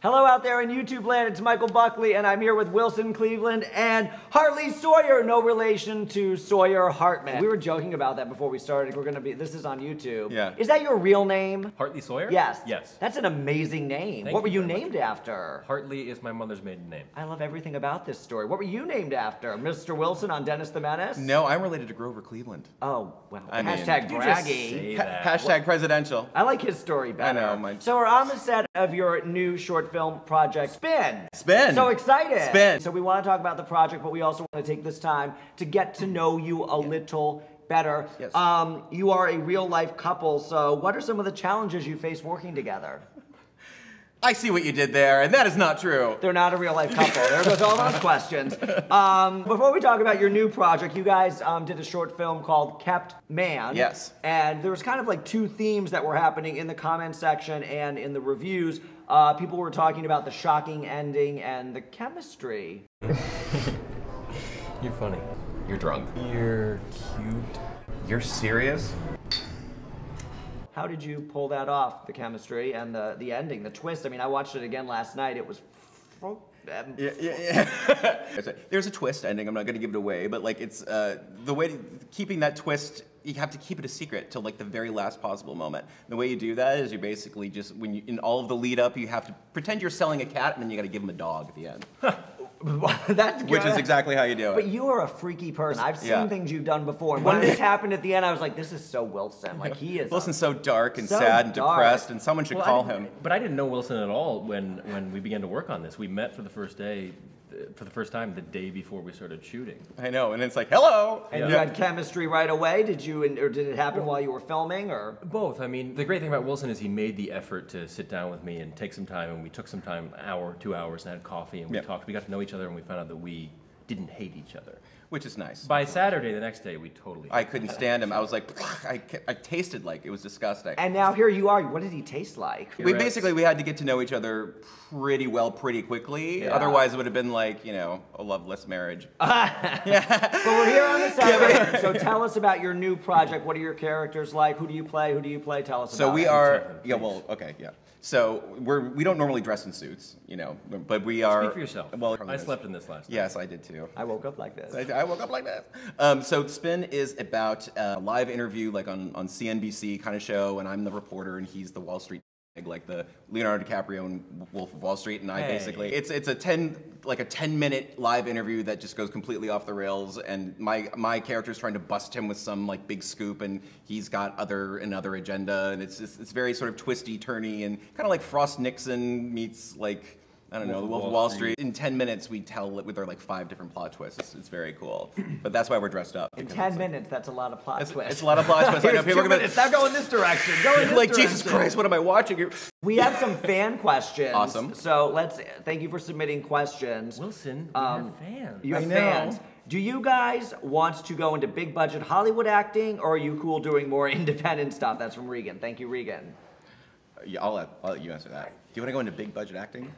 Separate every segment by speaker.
Speaker 1: Hello out there in YouTube land, it's Michael Buckley, and I'm here with Wilson Cleveland and Hartley Sawyer, no relation to Sawyer Hartman. We were joking about that before we started. This is on YouTube.
Speaker 2: Yeah.
Speaker 1: Is that your real name?
Speaker 3: Hartley Sawyer?
Speaker 1: Yes.
Speaker 3: Yes.
Speaker 1: That's an amazing name.
Speaker 3: Thank
Speaker 1: What were
Speaker 3: you
Speaker 1: you
Speaker 3: very
Speaker 1: named after?
Speaker 3: Hartley is my mother's maiden name.
Speaker 1: I love everything about this story. What were you named after? Mr. Wilson on Dennis the Menace?
Speaker 2: No, I'm related to Grover Cleveland.
Speaker 1: Oh, well,
Speaker 2: I mean,
Speaker 1: hashtag
Speaker 3: Did you just
Speaker 1: braggy.
Speaker 3: say that?
Speaker 2: Hashtag presidential.
Speaker 1: I like his story better.
Speaker 2: I know,
Speaker 1: So we're on the set of your new short film project, Spin.
Speaker 2: Spin.
Speaker 1: So excited.
Speaker 2: Spin.
Speaker 1: So we want to talk about the project, but we also want to take this time to get to know you a little better.
Speaker 2: Yes.
Speaker 1: You are a real life couple, so what are some of the challenges you face working together?
Speaker 2: I see what you did there, and that is not true.
Speaker 1: They're not a real life couple. There goes all those questions. Before we talk about your new project, you guys did a short film called Kept Man.
Speaker 2: Yes.
Speaker 1: And there was kind of like two themes that were happening in the comment section and in the reviews. People were talking about the shocking ending and the chemistry.
Speaker 3: You're funny.
Speaker 2: You're drunk.
Speaker 3: You're cute.
Speaker 2: You're serious?
Speaker 1: How did you pull that off, the chemistry and the ending, the twist? I mean, I watched it again last night. It was...
Speaker 2: Yeah. There's a twist ending. I'm not going to give it away, but like it's the way keeping that twist. You have to keep it a secret till like the very last possible moment. The way you do that is you basically just in all of the lead up, you have to pretend you're selling a cat, and then you got to give him a dog at the end.
Speaker 1: That's good.
Speaker 2: Which is exactly how you do it.
Speaker 1: But you are a freaky person. I've seen
Speaker 2: Yeah.
Speaker 1: things you've done before. And when this happened at the end, I was like, this is so Wilson. Like, he is...
Speaker 2: Wilson's so dark and
Speaker 1: so
Speaker 2: sad and
Speaker 1: dark.
Speaker 2: depressed, and someone should call him.
Speaker 3: But I didn't know Wilson at all when we began to work on this. We met for the first time the day before we started shooting.
Speaker 2: I know, and it's like, hello!
Speaker 1: And you had chemistry right away? Or did it happen while you were filming, or?
Speaker 3: Both. I mean, the great thing about Wilson is he made the effort to sit down with me and take some time, and we took some time, an hour, 2 hours, and had coffee, and we talked. We got to know each other, and we found out that we didn't hate each other.
Speaker 2: Which is nice.
Speaker 3: By Saturday, the next day, we totally...
Speaker 2: I couldn't stand him. I was like, I tasted like it was disgusting.
Speaker 1: And now here you are. What did he taste like?
Speaker 2: We had to get to know each other pretty well, pretty quickly.
Speaker 1: Yeah.
Speaker 2: Otherwise, it would have been like, you know, a loveless marriage.
Speaker 1: But we're here on the set. So tell us about your new project. What are your characters like? Who do you play? Who do you play? Tell us about it.
Speaker 2: So we are, So we don't normally dress in suits, you know, but we are.
Speaker 3: Speak for yourself.
Speaker 2: Well,
Speaker 3: I slept in this last night.
Speaker 2: Yes, I did too.
Speaker 1: I woke up like this.
Speaker 2: I woke up like that. So Spin is about a live interview, like on CNBC kind of show, and I'm the reporter, and he's the Wall Street, like the Leonardo DiCaprio and Wolf of Wall Street, and I basically it's a 10-minute live interview that just goes completely off the rails, and my character's trying to bust him with some like big scoop, and he's got another agenda, and it's very sort of twisty, turny, and kind of like Frost Nixon meets like, I don't know, the Wolf of Wall Street. In 10 minutes, we tell with our like 5 different plot twists. It's very cool. But that's why we're dressed up.
Speaker 1: In 10 minutes, that's a lot of plot twists.
Speaker 2: It's a lot of plot twists. I know people are going to
Speaker 1: now go in this direction. Go in this
Speaker 2: like,
Speaker 1: direction.
Speaker 2: Jesus Christ, what am I watching?
Speaker 1: We have some fan questions.
Speaker 2: Awesome.
Speaker 1: So thank you for submitting questions.
Speaker 3: Wilson, you have fans.
Speaker 1: You have fans. Do you guys want to go into big budget Hollywood acting, or are you cool doing more independent stuff? That's from Regan. Thank you, Regan.
Speaker 2: Yeah, I'll let you answer that. Do you want to go into big budget acting?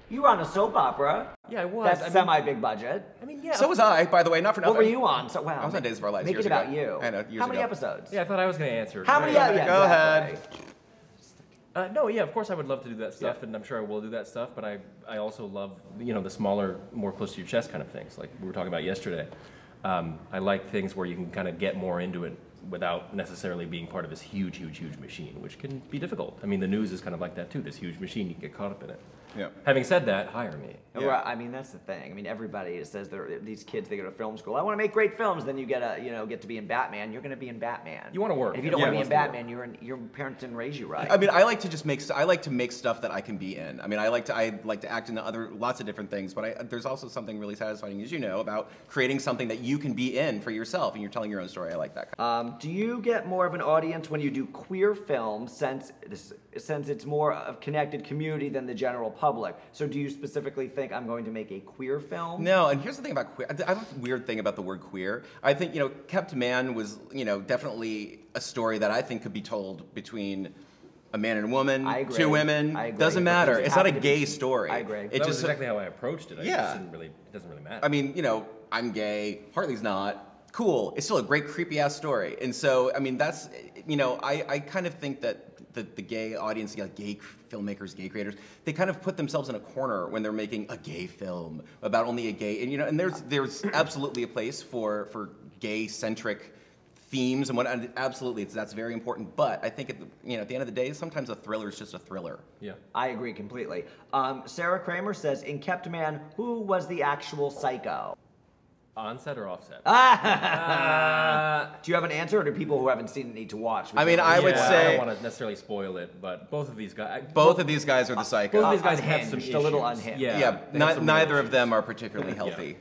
Speaker 1: You were on a soap opera.
Speaker 3: Yeah, I was.
Speaker 1: That's semi-big budget.
Speaker 3: I mean, yeah.
Speaker 2: So was I, by the way, not for nothing.
Speaker 1: What were you on? So wow.
Speaker 2: I was on Days of Our Lives
Speaker 1: Make
Speaker 2: years
Speaker 1: it about
Speaker 2: ago.
Speaker 1: you.
Speaker 2: I know, years
Speaker 1: How many
Speaker 2: ago.
Speaker 1: episodes?
Speaker 3: Yeah, I thought I was going to answer.
Speaker 1: How many?
Speaker 2: Go
Speaker 1: Yeah,
Speaker 2: ahead.
Speaker 3: No, yeah, of course I would love to do that stuff, and I'm sure I will do that stuff, but I also love, you know, the smaller, more close to your chest kind of things, like we were talking about yesterday. I like things where you can kind of get more into it without necessarily being part of this huge, huge, huge machine, which can be difficult. I mean, the news is kind of like that too, this huge machine, you can get caught up in it.
Speaker 2: Yeah.
Speaker 3: Having said that, hire me.
Speaker 1: Yeah. Right, I mean, that's the thing. I mean, everybody says these kids, they go to film school. I want to make great films. Then you get to be in Batman. You're going to be in Batman.
Speaker 3: You want to work.
Speaker 1: If you don't want to be in Batman, your parents didn't raise you right.
Speaker 2: I mean, I like to make stuff that I can be in. I mean, I like to act in lots of different things, but there's also something really satisfying, as you know, about creating something that you can be in for yourself, and you're telling your own story. I like that.
Speaker 1: Do you get more of an audience when you do queer films, since it's more of connected community than the general public? So do you specifically think I'm going to make a queer film?
Speaker 2: No, and here's the thing about queer. I have a weird thing about the word queer. I think, you know, Kept Man was, you know, definitely a story that I think could be told between a man and a woman,
Speaker 1: I agree.
Speaker 2: 2 women.
Speaker 1: I agree.
Speaker 2: Doesn't matter. It's not a gay
Speaker 1: be,
Speaker 2: story.
Speaker 1: I agree.
Speaker 3: That was exactly how I approached it.
Speaker 2: Yeah.
Speaker 3: It doesn't really matter.
Speaker 2: I mean, you know, I'm gay. Hartley's not. Cool. It's still a great creepy ass story. And so, I mean, that's, you know, I kind of think that the gay audience, gay filmmakers, gay creators, they kind of put themselves in a corner when they're making a gay film about only a gay, and there's absolutely a place for gay-centric themes and and absolutely that's very important. But I think at the end of the day, sometimes a thriller is just a thriller.
Speaker 3: Yeah,
Speaker 1: I agree completely. Sarah Kramer says, in Kept Man, who was the actual psycho?
Speaker 3: On set or off set?
Speaker 1: Do you have an answer, or do people who haven't seen it need to watch?
Speaker 2: I mean, I would say
Speaker 3: I don't want to necessarily spoil it, but both of these guys.
Speaker 2: Both of these guys are the psycho.
Speaker 3: Both of these guys have some
Speaker 1: Unhinged,
Speaker 3: issues.
Speaker 1: a little unhinged.
Speaker 3: Yeah,
Speaker 2: neither of them are particularly healthy.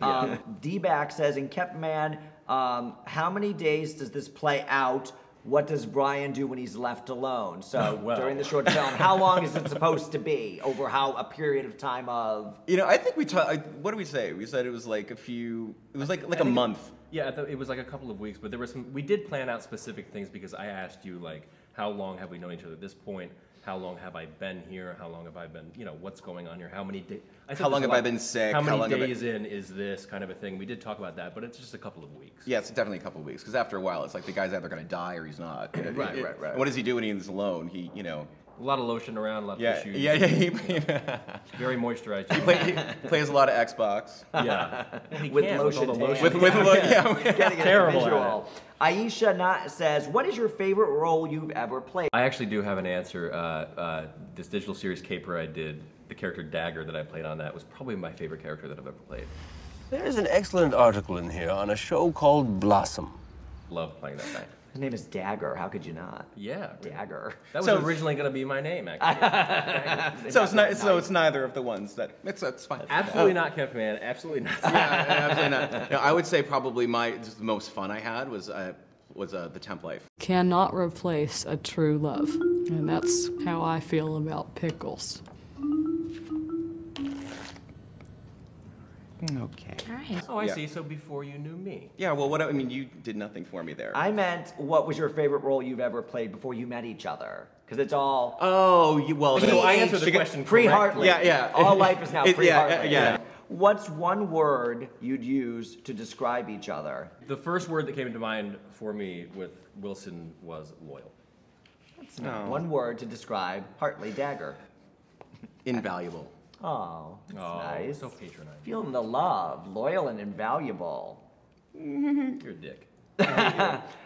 Speaker 1: D-Back says, in Kept Man, how many days does this play out? What does Brian do when he's left alone? So during the short film, how long is it supposed to be? Over a period of time of?
Speaker 2: I think we talked. What did we say? We said it was like a few. It was like a month.
Speaker 3: Yeah, it was like a couple of weeks, but there were some. We did plan out specific things because I asked you like, how long have we known each other at this point? How long have I been here? How long have I been? What's going on here? How many days?
Speaker 2: How long have I been sick?
Speaker 3: How many days in is this kind of a thing? We did talk about that, but it's just a couple of weeks.
Speaker 2: Yeah, it's definitely a couple of weeks because after a while, it's like the guy's either going to die or he's not.
Speaker 1: Right.
Speaker 2: And what does he do when he's alone? He,
Speaker 3: A lot of lotion around, a lot of tissues.
Speaker 2: Yeah.
Speaker 3: Very moisturized.
Speaker 2: He plays a lot of Xbox.
Speaker 3: Yeah.
Speaker 1: With lotion.
Speaker 2: With
Speaker 1: Getting
Speaker 3: Terrible
Speaker 1: a visual. Aisha says, what is your favorite role you've ever played?
Speaker 3: I actually do have an answer. This digital series Caper I did, the character Dagger that I played on that was probably my favorite character that I've ever played.
Speaker 4: There is an excellent article in here on a show called Blossom.
Speaker 3: Love playing that guy.
Speaker 1: His name is Dagger. How could you not?
Speaker 3: Yeah.
Speaker 1: Dagger.
Speaker 3: That was originally going to be my name, actually.
Speaker 2: So it's neither of the ones that it's fine.
Speaker 3: Absolutely not Kept Man. Absolutely not.
Speaker 2: Yeah, absolutely not. No, I would say probably the most fun I had was the Temp Life.
Speaker 5: Cannot replace a true love. And that's how I feel about pickles.
Speaker 2: Okay.
Speaker 6: All right.
Speaker 3: Oh, I see. So before you knew me.
Speaker 2: Yeah, well, you did nothing for me there.
Speaker 1: I meant, what was your favorite role you've ever played before you met each other? Because it's all...
Speaker 3: So I answered the question
Speaker 1: pre-Hartley.
Speaker 2: Yeah.
Speaker 1: All life is now pre-Hartley.
Speaker 2: Yeah.
Speaker 1: What's one word you'd use to describe each other?
Speaker 3: The first word that came into mind for me with Wilson was loyal.
Speaker 1: That's not one word to describe Hartley Dagger.
Speaker 2: Invaluable.
Speaker 1: Oh, that's nice.
Speaker 3: So patronizing.
Speaker 1: Feeling the love, loyal and invaluable.
Speaker 3: You're a dick.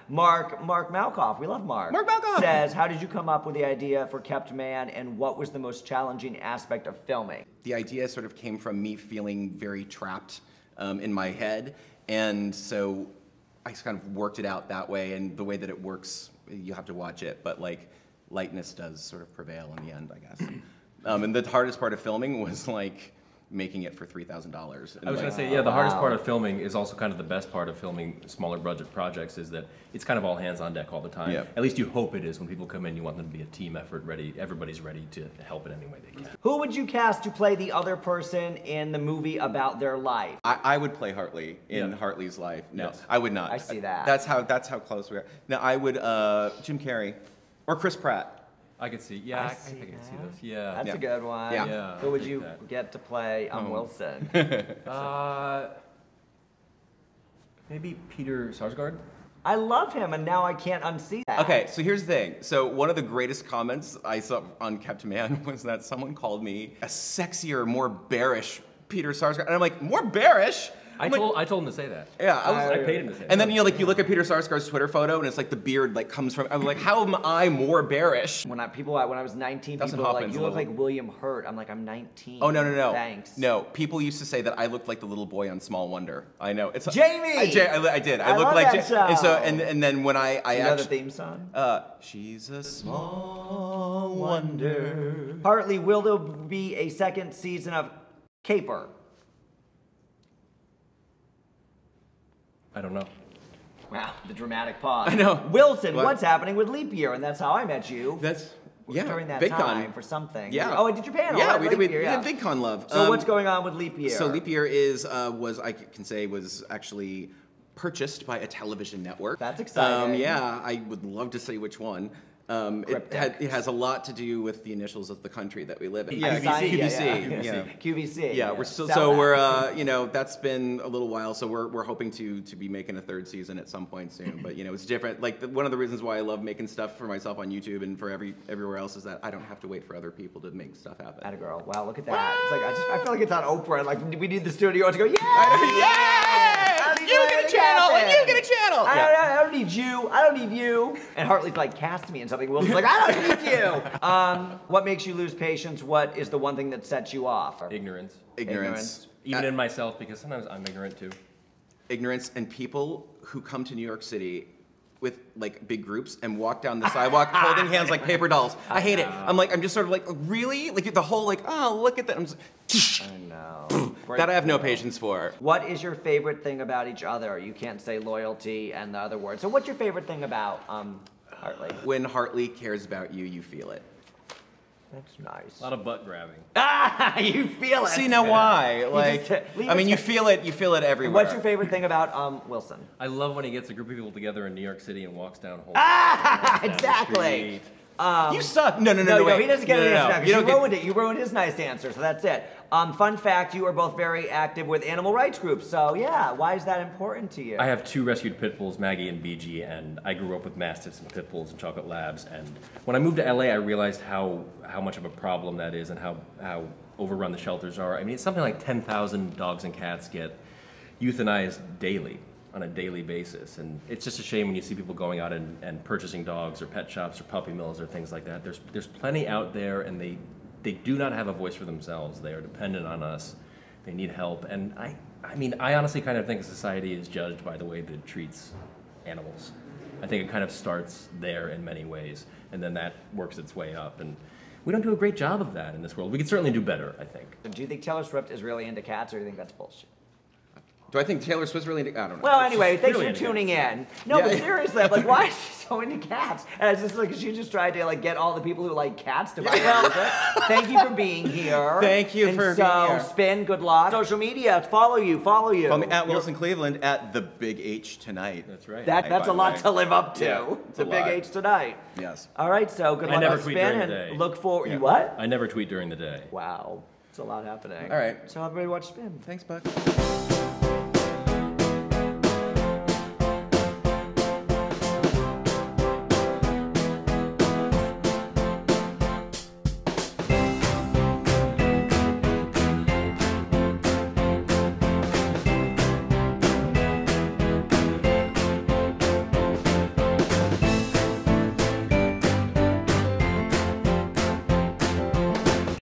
Speaker 1: Mark Malkoff, we love Mark.
Speaker 2: Mark Malkoff
Speaker 1: says, how did you come up with the idea for Kept Man, and what was the most challenging aspect of filming?
Speaker 2: The idea sort of came from me feeling very trapped in my head, and so I just kind of worked it out that way, and the way that it works, you have to watch it, but like lightness does sort of prevail in the end, I guess. And the hardest part of filming was like making it for $3,000.
Speaker 3: I was going to say, the hardest part of filming is also kind of the best part of filming smaller budget projects is that it's kind of all hands on deck all the time.
Speaker 2: Yeah.
Speaker 3: At least you hope it is. When people come in, you want them to be a team effort, ready. Everybody's ready to help in any way they can.
Speaker 1: Who would you cast to play the other person in the movie about their life?
Speaker 2: I would play Hartley in Hartley's life. No,
Speaker 3: Yes.
Speaker 2: I would not.
Speaker 1: I see that.
Speaker 2: That's how close we are. No, I would Jim Carrey or Chris Pratt.
Speaker 3: I could see. Yeah, I think I can see those. Yeah.
Speaker 1: That's a good one.
Speaker 2: Yeah.
Speaker 1: Who would
Speaker 3: I
Speaker 1: you
Speaker 3: like that.
Speaker 1: get to play Wilson?
Speaker 3: Maybe Peter Sarsgaard?
Speaker 1: I love him, and now I can't unsee that.
Speaker 2: Okay, so here's the thing. So one of the greatest comments I saw on Kept Man was that someone called me a sexier, more bearish Peter Sarsgaard, and I'm like, more bearish?
Speaker 3: I told him to say that.
Speaker 2: Yeah,
Speaker 3: I paid him to say that.
Speaker 2: And then you look at Peter Sarsgaard's Twitter photo, and it's like the beard comes from. I'm like, how am I more bearish?
Speaker 1: When I was 19,
Speaker 2: Dustin
Speaker 1: people were like,
Speaker 2: Hoffman's
Speaker 1: you
Speaker 2: a
Speaker 1: look
Speaker 2: little-
Speaker 1: like William Hurt. I'm like, I'm 19.
Speaker 2: Oh no.
Speaker 1: Thanks.
Speaker 2: No, people used to say that I looked like the little boy on Small Wonder. I know. It's
Speaker 1: Jamie!
Speaker 2: I did. I
Speaker 1: I
Speaker 2: looked
Speaker 1: love
Speaker 2: like
Speaker 1: that show.
Speaker 2: And so and then when I
Speaker 1: You know the
Speaker 2: actually
Speaker 1: theme song?
Speaker 2: she's a small wonder.
Speaker 1: Hartley, will there be a second season of Caper?
Speaker 3: I don't know.
Speaker 1: Wow, the dramatic pause.
Speaker 2: I know.
Speaker 1: Wilson,
Speaker 2: What?
Speaker 1: what's happening with Leap Year? And that's how I met you.
Speaker 2: That's
Speaker 1: during that
Speaker 2: VidCon.
Speaker 1: time for something.
Speaker 2: Yeah.
Speaker 1: Oh, I did your panel.
Speaker 2: Yeah,
Speaker 1: at
Speaker 2: we
Speaker 1: Leap Year,
Speaker 2: did VidCon Love.
Speaker 1: So what's going on with Leap Year?
Speaker 2: So Leap Year was actually purchased by a television network.
Speaker 1: That's exciting.
Speaker 2: Yeah, I would love to say which one. It has a lot to do with the initials of the country that we live in.
Speaker 1: Yeah,
Speaker 2: QVC.
Speaker 1: Yeah. QVC.
Speaker 2: Yeah, we're still we're that's been a little while, so we're hoping to be making a third season at some point soon. But it's different. Like one of the reasons why I love making stuff for myself on YouTube and for everywhere else is that I don't have to wait for other people to make stuff happen.
Speaker 1: Atta girl. Wow, look at that. It's like I feel like it's on Oprah. Like we need the studio to go. Yeah.
Speaker 2: You get a channel, and you get a channel.
Speaker 1: I don't need you. I don't need you. And Hartley's like, cast me in something. Wilson's like, I don't need you. What makes you lose patience? What is the one thing that sets you off?
Speaker 3: Ignorance.
Speaker 2: Even
Speaker 3: in myself, because sometimes I'm ignorant too.
Speaker 2: Ignorance and people who come to New York City with like big groups and walk down the sidewalk holding hands like paper dolls. I hate it. I'm just sort of like, really? Like the whole like, oh, look at that. I'm just,
Speaker 1: I know.
Speaker 2: That I have no patience for.
Speaker 1: What is your favorite thing about each other? You can't say loyalty and the other word. So what's your favorite thing about Hartley?
Speaker 2: When Hartley cares about you, you feel it.
Speaker 1: That's nice.
Speaker 3: A lot of butt grabbing.
Speaker 1: You feel it.
Speaker 2: See, now why? Like, you feel it everywhere.
Speaker 1: What's your favorite thing about Wilson?
Speaker 3: I love when he gets a group of people together in New York City and walks down whole
Speaker 1: Exactly.
Speaker 2: You suck. No,
Speaker 1: he doesn't get an answer now because you ruined it. You ruined his nice answer, so that's it. Fun fact, you are both very active with animal rights groups, so yeah, why is that important to you?
Speaker 3: I have 2 rescued pit bulls, Maggie and BG, and I grew up with mastiffs and pit bulls and chocolate labs, and when I moved to LA, I realized how much of a problem that is and how overrun the shelters are. I mean, it's something like 10,000 dogs and cats get euthanized daily. On a daily basis, and it's just a shame when you see people going out and purchasing dogs or pet shops or puppy mills or things like that. There's plenty out there, and they do not have a voice for themselves. They are dependent on us. They need help, and I honestly kind of think society is judged by the way that it treats animals. I think it kind of starts there in many ways, and then that works its way up, and we don't do a great job of that in this world. We could certainly do better, I think.
Speaker 1: Do you think Taylor Swift is really into cats, or do you think that's bullshit?
Speaker 2: Do I think Taylor Swift's really into, I don't know.
Speaker 1: Well, anyway, thanks for tuning in. No, but seriously, I'm like, why is she so into cats? And it's just like, she just tried to like get all the people who like cats to buy music. Thank you for being here.
Speaker 2: Thank you for being here.
Speaker 1: Spin, good luck. Social media, follow you.
Speaker 2: Follow me at Wilson Cleveland at the Big H Tonight.
Speaker 3: That's right.
Speaker 1: That's a lot to live up to.
Speaker 2: Yeah,
Speaker 1: the Big H Tonight.
Speaker 2: Yes.
Speaker 1: All right, so good luck on Spin and look forward. You what?
Speaker 3: I never tweet during the day.
Speaker 1: Wow. It's a lot happening.
Speaker 2: All right.
Speaker 1: So everybody watch Spin.
Speaker 2: Thanks, Buck.